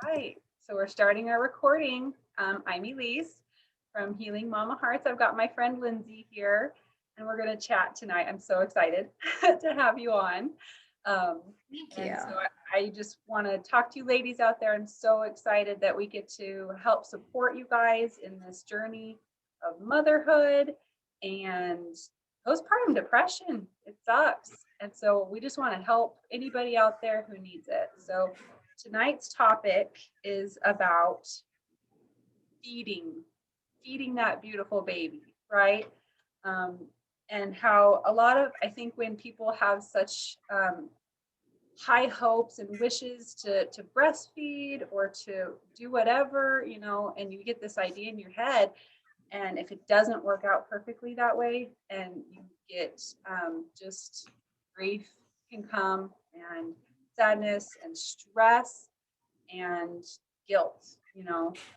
Right. So we're starting our recording. I'm Elise from Healing Mama Hearts. I've got my friend Lyndsy here, and we're going to chat tonight. I'm so excited to have you on. Um, Thank you. and so I just want to talk to you ladies out there. I'm so excited that we get to help support you guys in this journey of motherhood and postpartum depression. It sucks. And so we just want to help anybody out there who needs it. So tonight's topic is about feeding that beautiful baby, right? Um, and how a lot of, I think when people have such high hopes and wishes to breastfeed or to do whatever, and you get this idea in your head, and if it doesn't work out perfectly that way, and you get just grief can come, and sadness and stress and guilt,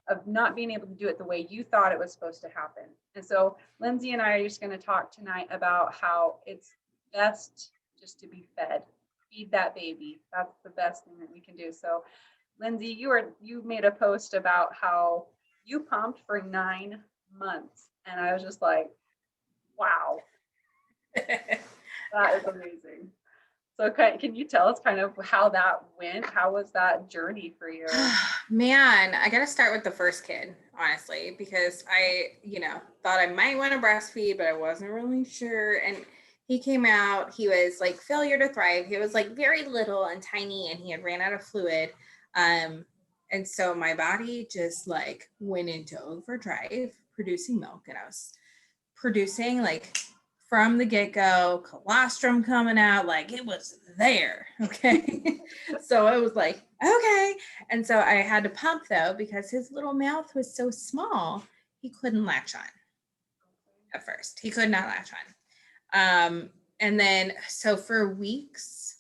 of not being able to do it the way you thought it was supposed to happen. And so Lyndsy and I are just going to talk tonight about how it's best just to be fed. Feed that baby. That's the best thing that we can do. So Lyndsy, you made a post about how you pumped for 9 months. And I was just like, wow, that is amazing. So can you tell us kind of how that went? How was that journey for you? Man, I got to start with the first kid, honestly, because I, thought I might want to breastfeed, but I wasn't really sure. And he came out, he was like failure to thrive. He was like very little and tiny, and he had ran out of fluid. And so my body just like went into overdrive producing milk, and I was producing like from the get-go, colostrum coming out, like it was there. Okay. So I was like, okay. And so I had to pump though, because his little mouth was so small, he couldn't latch on at first. He could not latch on. And then, so for weeks,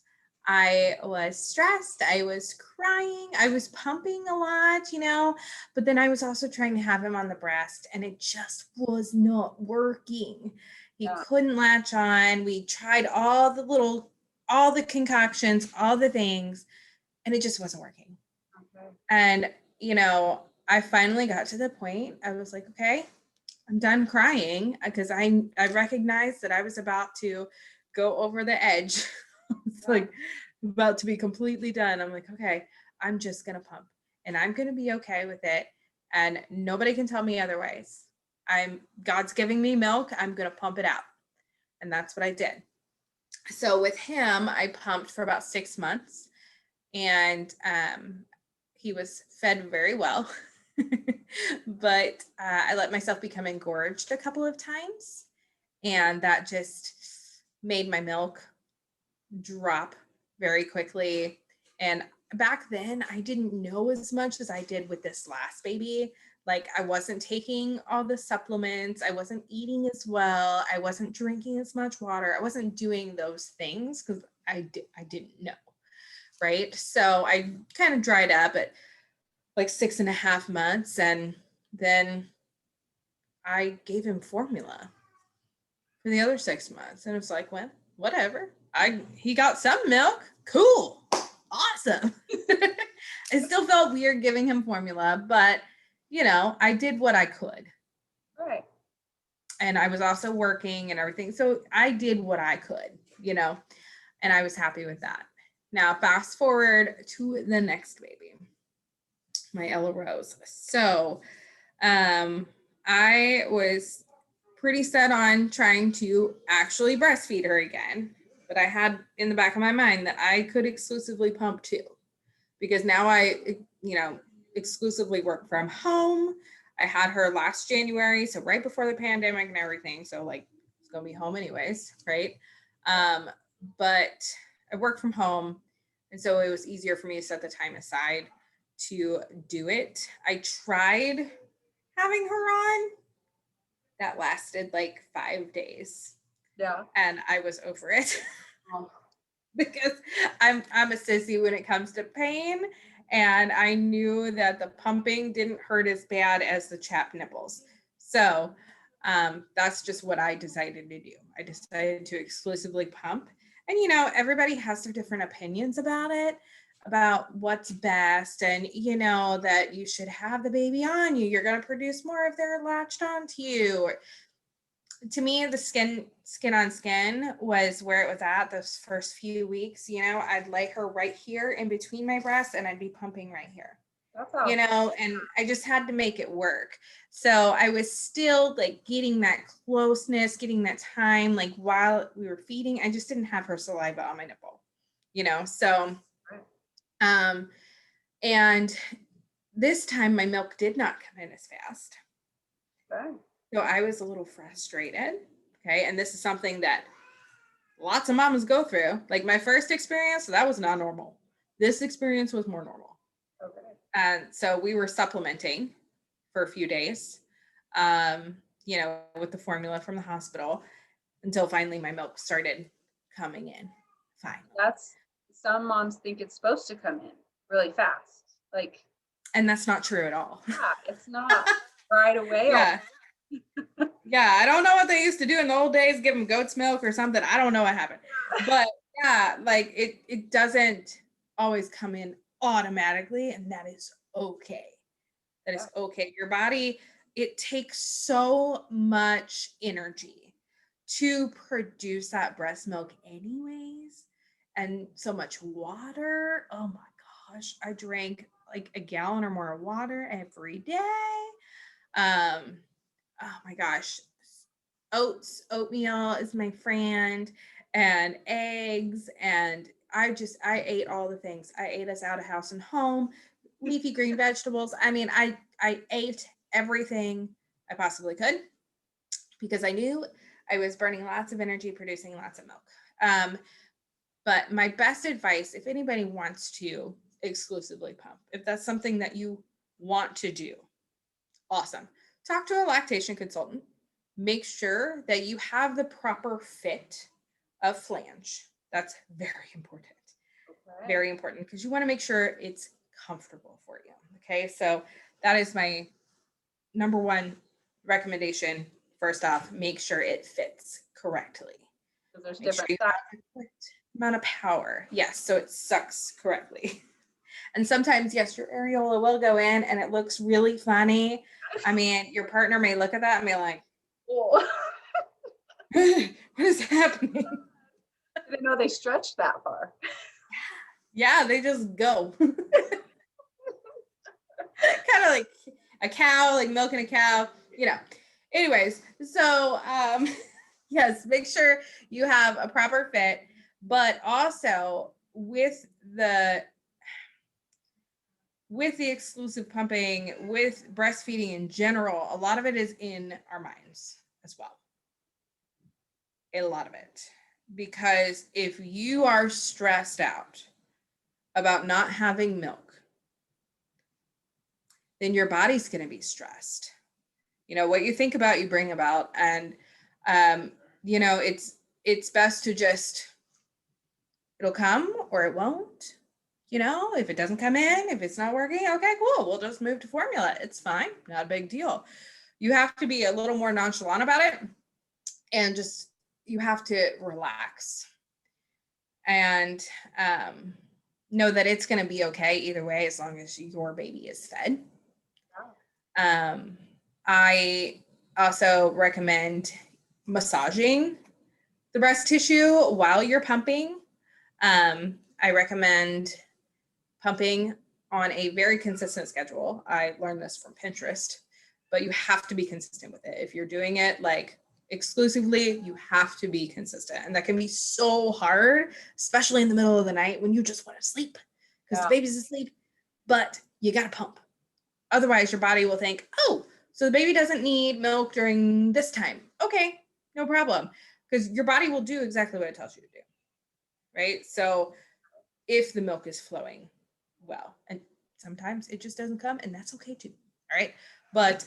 I was stressed. I was crying. I was pumping a lot, but then I was also trying to have him on the breast, and it just was not working. He couldn't latch on. We tried all the concoctions, all the things, and it just wasn't working. Okay. And, I finally got to the point, I was like, okay, I'm done crying, because I recognized that I was about to go over the edge. It's like about to be completely done. I'm like, okay, I'm just going to pump, and I'm going to be okay with it. And nobody can tell me otherwise. God's giving me milk. I'm going to pump it out. And that's what I did. So with him, I pumped for about 6 months, and he was fed very well. But I let myself become engorged a couple of times, and that just made my milk drop very quickly. And back then, I didn't know as much as I did with this last baby. Like, I wasn't taking all the supplements, I wasn't eating as well, I wasn't drinking as much water, I wasn't doing those things because I didn't know, right? So I kind of dried up at like 6.5 months, and then I gave him formula for the other 6 months, and it was like, well, whatever. He got some milk. Cool. Awesome. It still felt weird giving him formula, but I did what I could. Right. And I was also working and everything. So I did what I could, and I was happy with that. Now, fast forward to the next baby, my Ella Rose. So I was pretty set on trying to actually breastfeed her again, but I had in the back of my mind that I could exclusively pump too, because now I, exclusively work from home. I had her last January, so right before the pandemic and everything. So like, it's gonna be home anyways, right? But I work from home, and so it was easier for me to set the time aside to do it. I tried having her on. That lasted like 5 days. Yeah. And I was over it. Because I'm a sissy when it comes to pain, and I knew that the pumping didn't hurt as bad as the chapped nipples. So that's just what I decided to do. I decided to exclusively pump. And everybody has their different opinions about it. about what's best, and you know that you should have the baby on you. You're going to produce more if they're latched onto you. To me, the skin on skin was where it was at those first few weeks. You know, I'd lay her right here in between my breasts and I'd be pumping right here. That's You know, and I just had to make it work. So I was still like getting that closeness, getting that time, like while we were feeding. I just didn't have her saliva on my nipple, you know. So and this time my milk did not come in as fast. Okay. So I was a little frustrated. Okay. And this is something that lots of mamas go through. Like my first experience, that was not normal. This experience was more normal. Okay. And so we were supplementing for a few days, you know, with the formula from the hospital until finally my milk started coming in. Fine. That's, some moms think it's supposed to come in really fast. Like, and that's not true at all. Yeah, it's not right away. Yeah. Yeah. I don't know what they used to do in the old days, give them goat's milk or something. I don't know what happened, but yeah, like it doesn't always come in automatically, and that is okay. That is okay. Your body, it takes so much energy to produce that breast milk anyways, and so much water. Oh my gosh, I drank like a gallon or more of water every day. Oh my gosh, oatmeal is my friend, and eggs, and I ate all the things. I ate us out of house and home, leafy green vegetables. I mean, I ate everything I possibly could because I knew I was burning lots of energy, producing lots of milk. But my best advice, if anybody wants to exclusively pump, if that's something that you want to do, awesome. Talk to a lactation consultant. Make sure that you have the proper fit of flange. That's very important. Okay. Very important, because you want to make sure it's comfortable for you. Okay, so that is my number one recommendation. First off, make sure it fits correctly. So there's different amount of power. Yes, so it sucks correctly. And sometimes, yes, your areola will go in and it looks really funny. I mean, your partner may look at that and be like, oh, what is happening? I didn't know they stretched that far. Yeah, they just go. Kind of like a cow, like milking a cow, you know. Anyways, so yes, make sure you have a proper fit, but also with the exclusive pumping, with breastfeeding in general, a lot of it is in our minds as well. A lot of it. Because if you are stressed out about not having milk, then your body's going to be stressed. You know, what you think about, you bring about. And, you know, it's best to just, it'll come or it won't. You know, if it doesn't come in, if it's not working, okay, cool. We'll just move to formula. It's fine. Not a big deal. You have to be a little more nonchalant about it, and just, you have to relax and know that it's going to be okay either way, as long as your baby is fed. I also recommend massaging the breast tissue while you're pumping. I recommend pumping on a very consistent schedule. I learned this from Pinterest, but you have to be consistent with it. If you're doing it like exclusively, you have to be consistent. And that can be so hard, especially in the middle of the night when you just want to sleep because the baby's asleep, but you got to pump. Otherwise, your body will think, oh, so the baby doesn't need milk during this time. Okay, no problem. Because your body will do exactly what it tells you to do, right? So if the milk is flowing well, and sometimes it just doesn't come, and that's okay too. All right. But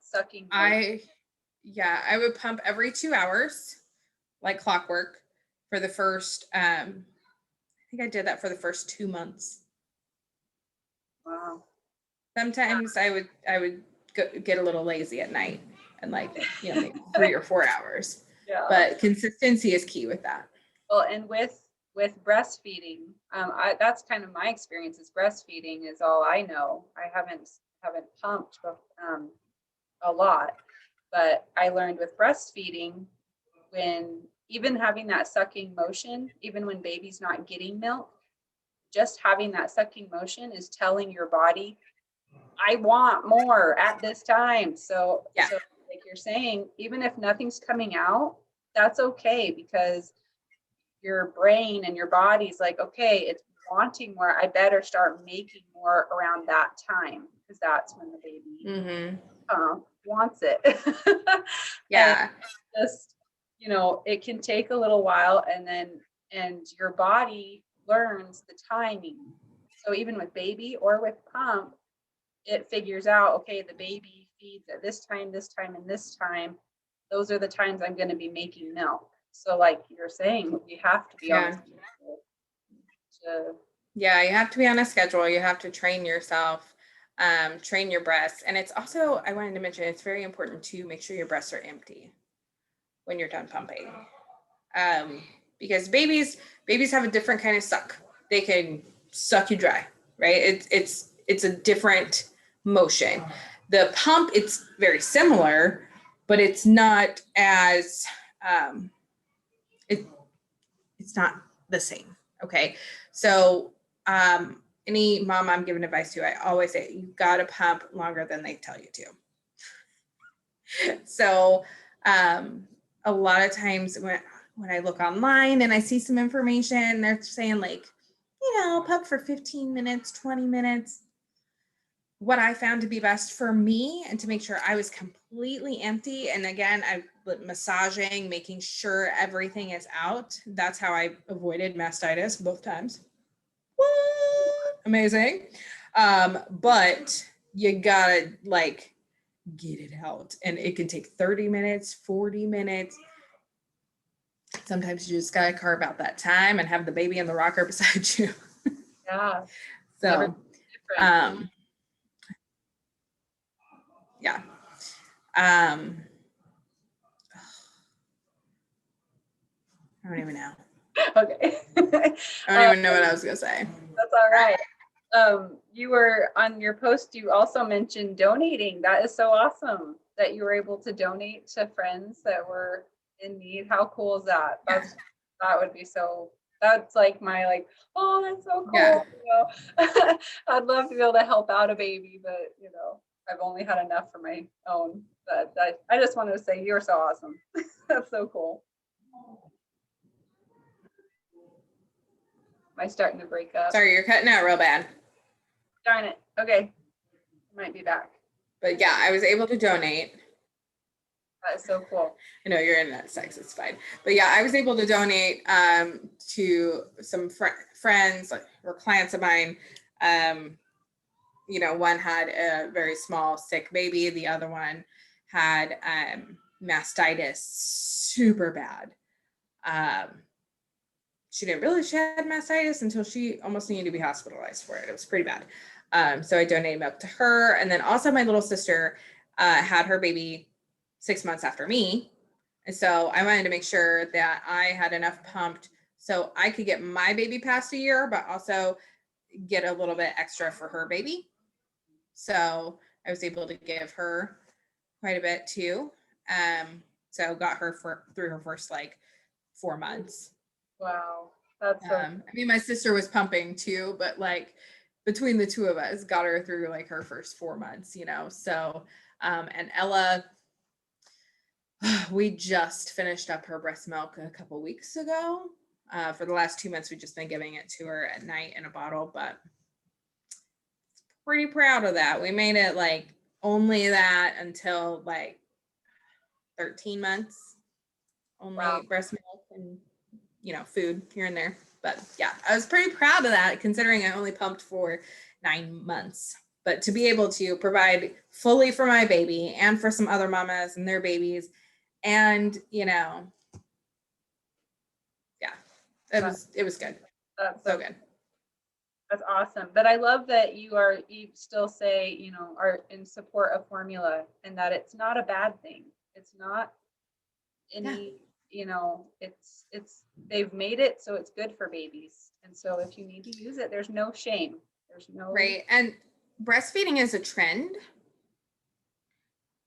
sucking. I would pump every 2 hours, like clockwork, for the first, I think I did that for the first 2 months. Wow. Sometimes I would get a little lazy at night and like, you know, maybe 3 or 4 hours. Yeah. But consistency is key with that. Well, and with with breastfeeding, that's kind of my experience is breastfeeding is all I know. I haven't pumped a lot, but I learned with breastfeeding when even having that sucking motion, even when baby's not getting milk, just having that sucking motion is telling your body, I want more at this time. So, Yeah. so like you're saying, even if nothing's coming out, that's okay because your brain and your body's like, okay, it's wanting more. I better start making more around that time because that's when the baby wants it. Yeah. Just, it can take a little while and your body learns the timing. So even with baby or with pump, it figures out, okay, the baby feeds at this time, and this time. Those are the times I'm going to be making milk. So like you're saying, you have to be on the schedule yeah, you have to be on a schedule. You have to train yourself, train your breasts. And it's also, I wanted to mention, it's very important to make sure your breasts are empty when you're done pumping. Because babies have a different kind of suck. They can suck you dry, right? It's a different motion. The pump, it's very similar, but it's not as it's not the same. Okay. So any mom I'm giving advice to, I always say you gotta pump longer than they tell you to. So a lot of times when I look online and I see some information, they're saying like, pump for 15 minutes, 20 minutes. What I found to be best for me and to make sure I was completely empty. And again, I massaging, making sure everything is out. That's how I avoided mastitis both times. What? Amazing. But you gotta like get it out. And it can take 30 minutes, 40 minutes. Sometimes you just gotta carve out that time and have the baby in the rocker beside you. Yeah. So yeah. I don't even know. Okay. I don't even know what I was gonna say. That's all right. You were on your post, you also mentioned donating. That is so awesome that you were able to donate to friends that were in need. How cool is that? That would be so, that's like my oh, that's so cool. Yeah. I'd love to be able to help out a baby, but I've only had enough for my own. But I just wanted to say you're so awesome. That's so cool. Am I starting to break up? Sorry, you're cutting out real bad. Darn it. Okay. Might be back. But yeah, I was able to donate. That is so cool. I know your internet sucks, it's fine. But yeah, I was able to donate to some friends or clients of mine. One had a very small sick baby. The other one had mastitis, super bad. She didn't realize she had mastitis until she almost needed to be hospitalized for it. It was pretty bad. So I donated milk to her. And then also my little sister had her baby 6 months after me. And so I wanted to make sure that I had enough pumped so I could get my baby past a year, but also get a little bit extra for her baby. So I was able to give her quite a bit too. So got her through her first 4 months. Wow. That's so my sister was pumping too, but between the two of us got her through her first 4 months, so and Ella, we just finished up her breast milk a couple weeks ago. For the last 2 months, we've just been giving it to her at night in a bottle, but pretty proud of that. We made it only that until 13 months, only breast milk and food here and there. But yeah, I was pretty proud of that considering I only pumped for 9 months. But to be able to provide fully for my baby and for some other mamas and their babies, and yeah, it was good. That's so good. That's awesome. But I love that you still say, are in support of formula and that it's not a bad thing. It's not any you know, they've made it so it's good for babies. And so if you need to use it, there's no shame. There's no Right. And breastfeeding is a trend.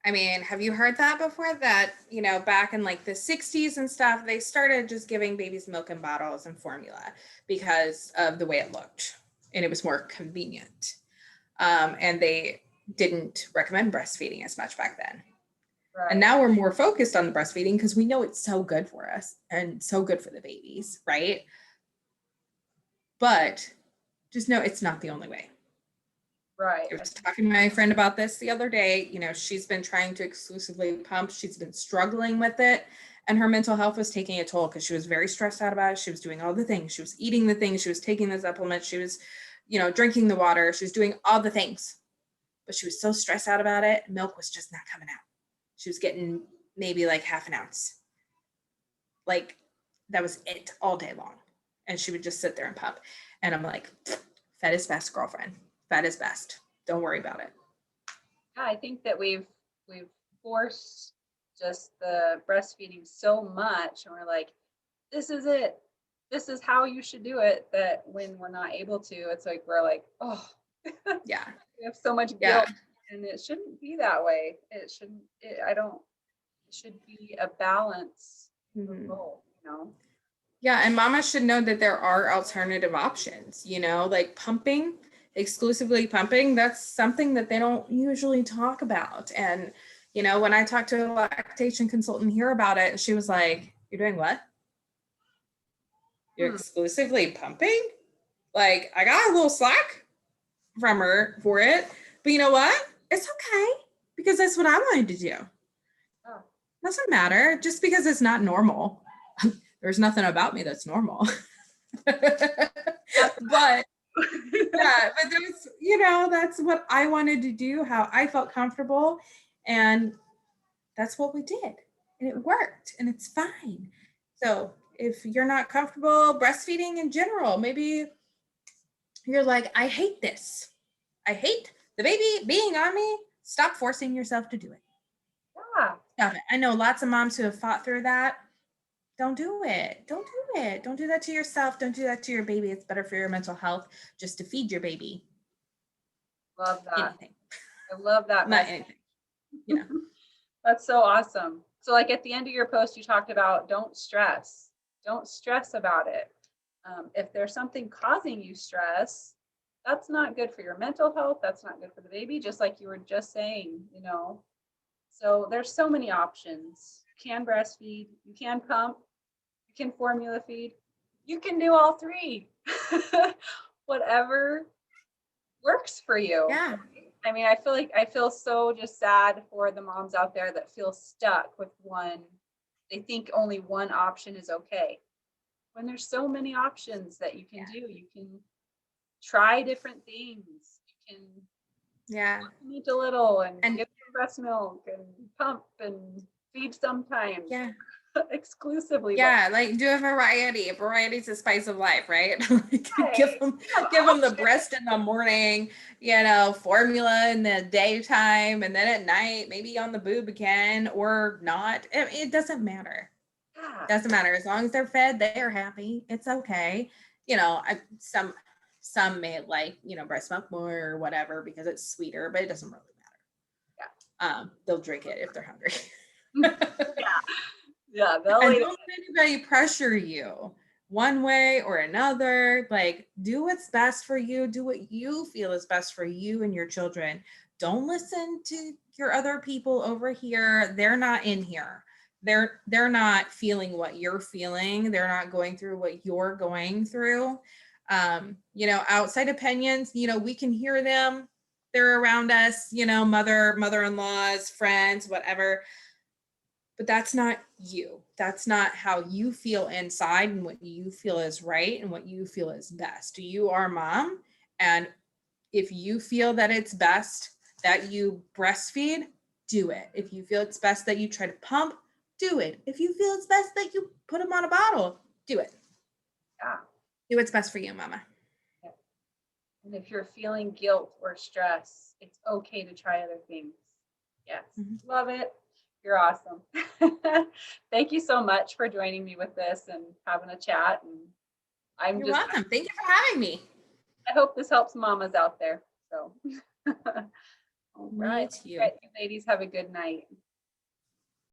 I mean, have you heard that before? That, you know, back in like the 60s and stuff, they started just giving babies milk in bottles and formula because of the way it looked and it was more convenient. And they didn't recommend breastfeeding as much back then. And right, now we're more focused on the breastfeeding because we know it's so good for us and so good for the babies, right? But just know it's not the only way. right. I was talking to my friend about this the other day. You know, she's been trying to exclusively pump. She's been struggling with it. And her mental health was taking a toll because she was very stressed out about it. She was doing all the things. She was eating the things. She was taking the supplements. She was, you know, drinking the water. She was doing all the things. But she was so stressed out about it. Milk was just not coming out. She was getting maybe like half an ounce. Like that was it all day long. And she would just sit there and pump. And I'm like, fed is best, girlfriend. Fed is best. Don't worry about it. Yeah, I think that we've forced just the breastfeeding so much, and we're like, this is it. This is how you should do it. That when we're not able to, it's like we're like, oh, Yeah. we have so much Yeah. guilt, and it shouldn't be that way. It shouldn't. I don't. It should be a balance of both. You know. Yeah. And mama should know that there are alternative options, you know, like pumping, exclusively pumping. That's something that they don't usually talk about. And, you know, when I talked to a lactation consultant here about it, she was like, you're doing what? You're Hmm. exclusively pumping? Like, I got a little slack from her for it, but you know what? It's okay because that's what I wanted to do. Oh. Doesn't matter just because it's not normal. There's nothing about me that's normal. But yeah, but there's, you know, that's what I wanted to do, how I felt comfortable. And that's what we did. And it worked and it's fine. So if you're not comfortable breastfeeding in general, maybe you're like, I hate this. I hate the baby being on me. Stop forcing yourself to do it. Yeah. Stop it. I know lots of moms who have fought through that. Don't do it. Don't do it. Don't do that to yourself. Don't do that to your baby. It's better for your mental health just to feed your baby Love that. anything. I love that Not message. anything, you know. That's so awesome. So like at the end of your post, you talked about don't stress. Don't stress about it. If there's something causing you stress, that's not good for your mental health. That's not good for the baby, just like you were just saying, you know. So there's so many options. You can breastfeed, you can pump, you can formula feed, you can do all three. Whatever works for you. Yeah. I mean, I feel so just sad for the moms out there that feel stuck with one. They think only one option is okay. When there's so many options that you can do, you can try different things. You can Yeah. eat a little and And give them breast milk and pump and feed sometimes yeah. exclusively. Yeah, like do a variety. Variety's the spice of life, right? Like, give Right. them We have give them the options. breast in the morning, you know, formula in the daytime, and then at night, maybe on the boob again or not. It doesn't matter. Yeah. Doesn't matter. As long as they're fed, they're happy. It's okay. You know, some may like, you know, breast milk more or whatever because it's sweeter, but it doesn't really matter. Yeah. They'll drink it if they're hungry. Yeah. Yeah. They'll And eat don't let anybody pressure you one way or another. Like, do what's best for you. Do what you feel is best for you and your children. Don't listen to your other people over here. They're not in here. They're not feeling what you're feeling. They're not going through what you're going through. You know, outside opinions, you know, we can hear them. They're around us, you know, mother-in-laws, friends, whatever, but that's not you. That's not how you feel inside and what you feel is right and what you feel is best. You are mom. And if you feel that it's best that you breastfeed, do it. If you feel it's best that you try to pump, do it. If you feel it's best that you put them on a bottle, do it. Yeah. Do what's best for you, mama. Yeah. And if you're feeling guilt or stress, it's okay to try other things. Yes. Mhm. Love it. You're awesome. Thank you so much for joining me with this and having a chat. And You're welcome. Thank you for having me. I hope this helps mamas out there. So, all Me right. too. All right, you ladies have a good night.